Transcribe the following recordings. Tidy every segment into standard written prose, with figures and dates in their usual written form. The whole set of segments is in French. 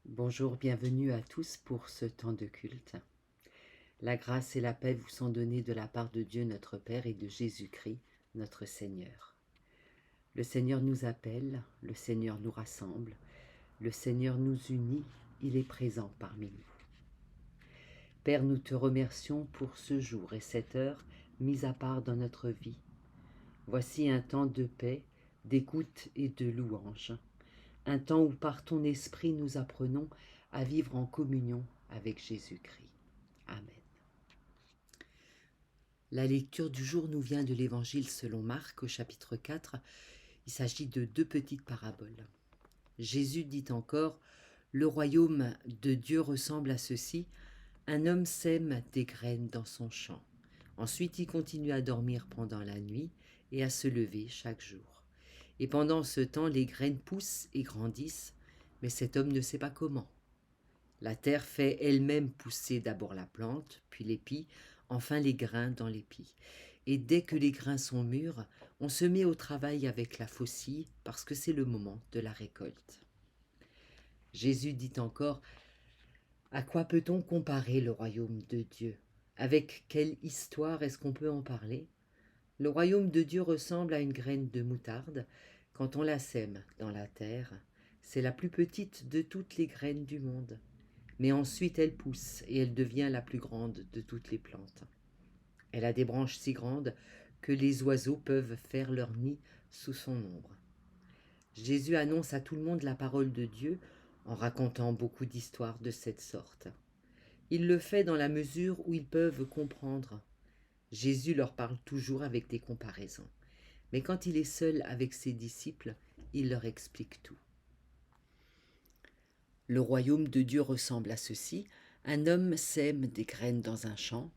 Bonjour, bienvenue à tous pour ce temps de culte. La grâce et la paix vous sont données de la part de Dieu notre Père et de Jésus-Christ notre Seigneur. Le Seigneur nous appelle, le Seigneur nous rassemble, le Seigneur nous unit, il est présent parmi nous. Père, nous te remercions pour ce jour et cette heure mise à part dans notre vie. Voici un temps de paix, d'écoute et de louange. Un temps où par ton esprit nous apprenons à vivre en communion avec Jésus-Christ. Amen. La lecture du jour nous vient de l'Évangile selon Marc au chapitre 4. Il s'agit de deux petites paraboles. Jésus dit encore « Le royaume de Dieu ressemble à ceci. Un homme sème des graines dans son champ. Ensuite, il continue à dormir pendant la nuit et à se lever chaque jour. Et pendant ce temps, les graines poussent et grandissent, mais cet homme ne sait pas comment. La terre fait elle-même pousser d'abord la plante, puis l'épi, enfin les grains dans l'épi. Et dès que les grains sont mûrs, on se met au travail avec la faucille parce que c'est le moment de la récolte. » Jésus dit encore « À quoi peut-on comparer le royaume de Dieu ? Avec quelle histoire est-ce qu'on peut en parler ? Le royaume de Dieu ressemble à une graine de moutarde. Quand on la sème dans la terre, c'est la plus petite de toutes les graines du monde. Mais ensuite elle pousse et elle devient la plus grande de toutes les plantes. Elle a des branches si grandes que les oiseaux peuvent faire leur nid sous son ombre. » Jésus annonce à tout le monde la parole de Dieu en racontant beaucoup d'histoires de cette sorte. Il le fait dans la mesure où ils peuvent comprendre. Jésus leur parle toujours avec des comparaisons. Mais quand il est seul avec ses disciples, il leur explique tout. Le royaume de Dieu ressemble à ceci. Un homme sème des graines dans un champ.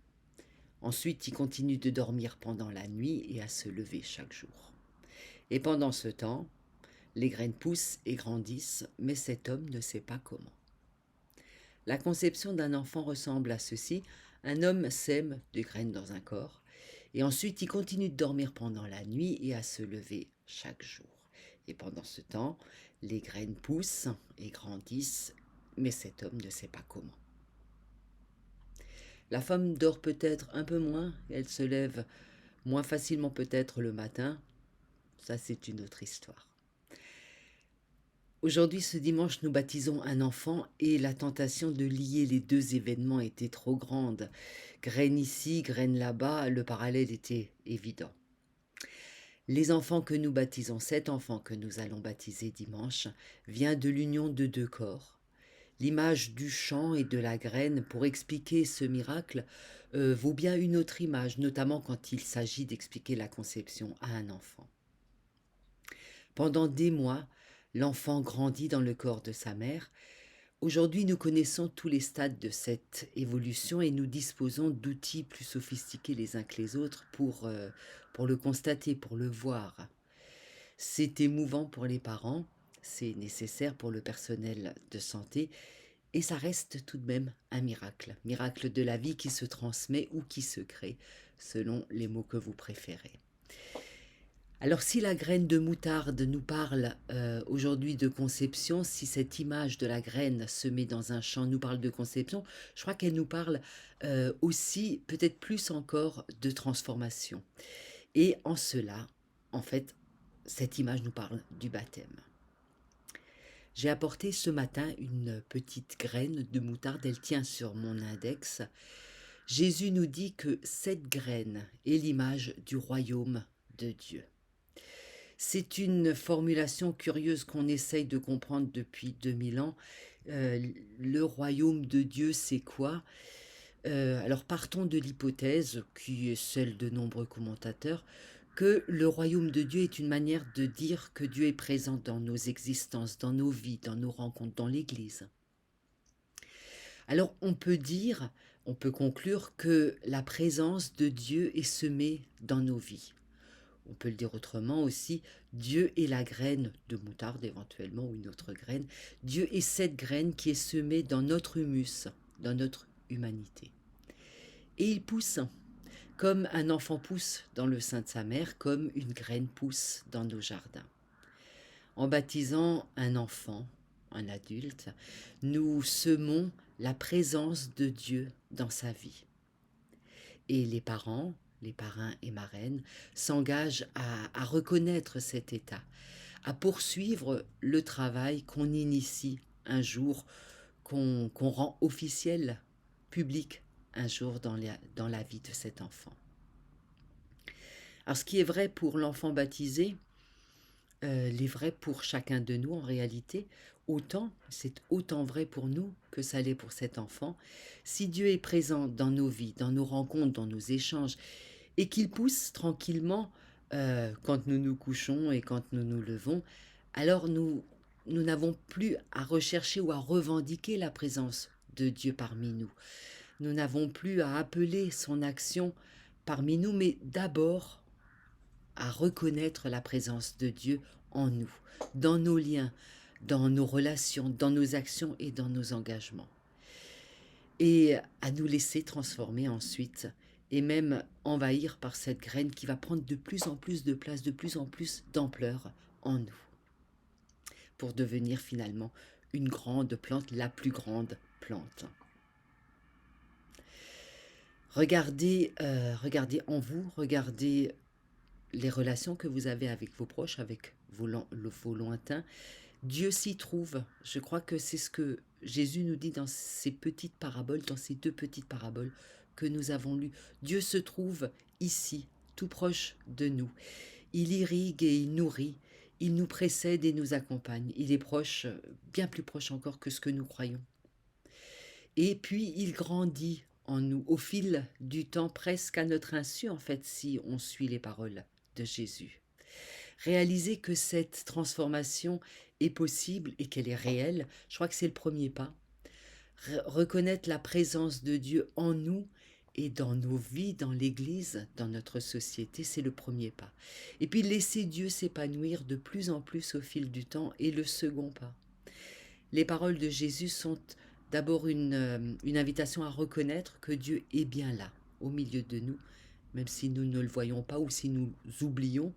Ensuite, il continue de dormir pendant la nuit et à se lever chaque jour. Et pendant ce temps, les graines poussent et grandissent, mais cet homme ne sait pas comment. La conception d'un enfant ressemble à ceci. Un homme sème des graines dans un corps, et ensuite il continue de dormir pendant la nuit et à se lever chaque jour. Et pendant ce temps, les graines poussent et grandissent, mais cet homme ne sait pas comment. La femme dort peut-être un peu moins, elle se lève moins facilement peut-être le matin. Ça, c'est une autre histoire. Aujourd'hui, ce dimanche, nous baptisons un enfant et la tentation de lier les deux événements était trop grande. Graine ici, graine là-bas, le parallèle était évident. Les enfants que nous baptisons, cet enfant que nous allons baptiser dimanche, vient de l'union de deux corps. L'image du champ et de la graine pour expliquer ce miracle vaut bien une autre image, notamment quand il s'agit d'expliquer la conception à un enfant. Pendant des mois, l'enfant grandit dans le corps de sa mère. Aujourd'hui, nous connaissons tous les stades de cette évolution et nous disposons d'outils plus sophistiqués les uns que les autres pour le constater, pour le voir. C'est émouvant pour les parents, c'est nécessaire pour le personnel de santé et ça reste tout de même un miracle. Miracle de la vie qui se transmet ou qui se crée, selon les mots que vous préférez. Alors si la graine de moutarde nous parle aujourd'hui de conception, si cette image de la graine semée dans un champ nous parle de conception, je crois qu'elle nous parle aussi, peut-être plus encore, de transformation. Et en cela, en fait, cette image nous parle du baptême. J'ai apporté ce matin une petite graine de moutarde, elle tient sur mon index. Jésus nous dit que cette graine est l'image du royaume de Dieu. C'est une formulation curieuse qu'on essaye de comprendre depuis 2000 ans. Le royaume de Dieu, c'est quoi ? Alors partons de l'hypothèse, qui est celle de nombreux commentateurs, que le royaume de Dieu est une manière de dire que Dieu est présent dans nos existences, dans nos vies, dans nos rencontres, dans l'Église. Alors on peut conclure que la présence de Dieu est semée dans nos vies. On peut le dire autrement aussi, Dieu est la graine de moutarde éventuellement ou une autre graine. Dieu est cette graine qui est semée dans notre humus, dans notre humanité. Et il pousse, comme un enfant pousse dans le sein de sa mère, comme une graine pousse dans nos jardins. En baptisant un enfant, un adulte, nous semons la présence de Dieu dans sa vie. Et les parents, les parrains et marraines, s'engagent à reconnaître cet état, à poursuivre le travail qu'on initie un jour, qu'on rend officiel, public, un jour dans la vie de cet enfant. Alors ce qui est vrai pour l'enfant baptisé, l'est vrai pour chacun de nous en réalité, c'est autant vrai pour nous que ça l'est pour cet enfant. Si Dieu est présent dans nos vies, dans nos rencontres, dans nos échanges, et qu'il pousse tranquillement quand nous nous couchons et quand nous nous levons, alors nous n'avons plus à rechercher ou à revendiquer la présence de Dieu parmi nous. Nous n'avons plus à appeler son action parmi nous, mais d'abord à reconnaître la présence de Dieu en nous, dans nos liens, dans nos relations, dans nos actions et dans nos engagements. Et à nous laisser transformer ensuite et même envahir par cette graine qui va prendre de plus en plus de place, de plus en plus d'ampleur en nous, pour devenir finalement une grande plante, la plus grande plante. Regardez en vous, regardez les relations que vous avez avec vos proches, avec vos lointains. Dieu s'y trouve. Je crois que c'est ce que Jésus nous dit dans ces petites paraboles, dans ces deux petites paraboles que nous avons lues. Dieu se trouve ici, tout proche de nous. Il irrigue et il nourrit. Il nous précède et nous accompagne. Il est proche, bien plus proche encore que ce que nous croyons. Et puis il grandit en nous au fil du temps, presque à notre insu en fait, si on suit les paroles de Jésus. Réaliser que cette transformation est possible et qu'elle est réelle, je crois que c'est le premier pas. Reconnaître la présence de Dieu en nous et dans nos vies, dans l'Église, dans notre société, c'est le premier pas. Et puis laisser Dieu s'épanouir de plus en plus au fil du temps est le second pas. Les paroles de Jésus sont d'abord une invitation à reconnaître que Dieu est bien là, au milieu de nous, même si nous ne le voyons pas ou si nous oublions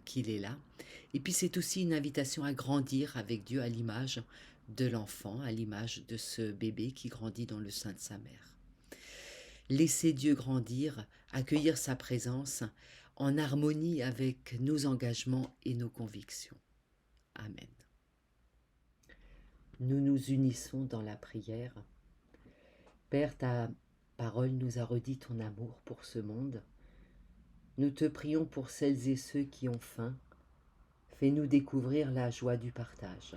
qu'il est là. Et puis c'est aussi une invitation à grandir avec Dieu à l'image de l'enfant, à l'image de ce bébé qui grandit dans le sein de sa mère. Laisser Dieu grandir, accueillir sa présence en harmonie avec nos engagements et nos convictions. Amen. Nous nous unissons dans la prière. Père, ta parole nous a redit ton amour pour ce monde. Nous te prions pour celles et ceux qui ont faim. Fais-nous découvrir la joie du partage.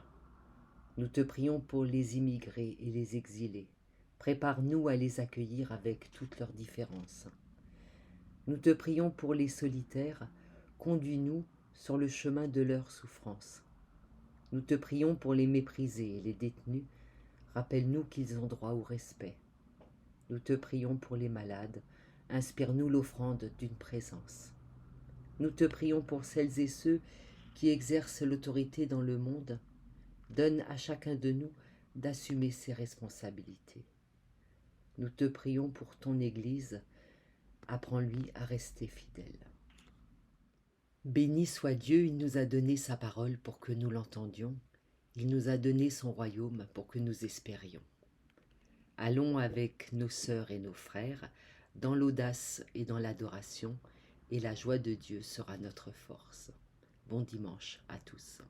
Nous te prions pour les immigrés et les exilés. Prépare-nous à les accueillir avec toutes leurs différences. Nous te prions pour les solitaires. Conduis-nous sur le chemin de leur souffrance. Nous te prions pour les méprisés et les détenus. Rappelle-nous qu'ils ont droit au respect. Nous te prions pour les malades. Inspire-nous l'offrande d'une présence. Nous te prions pour celles et ceux qui exercent l'autorité dans le monde. Donne à chacun de nous d'assumer ses responsabilités. Nous te prions pour ton Église. Apprends-lui à rester fidèle. Béni soit Dieu, il nous a donné sa parole pour que nous l'entendions. Il nous a donné son royaume pour que nous espérions. Allons avec nos sœurs et nos frères dans l'audace et dans l'adoration, et la joie de Dieu sera notre force. Bon dimanche à tous.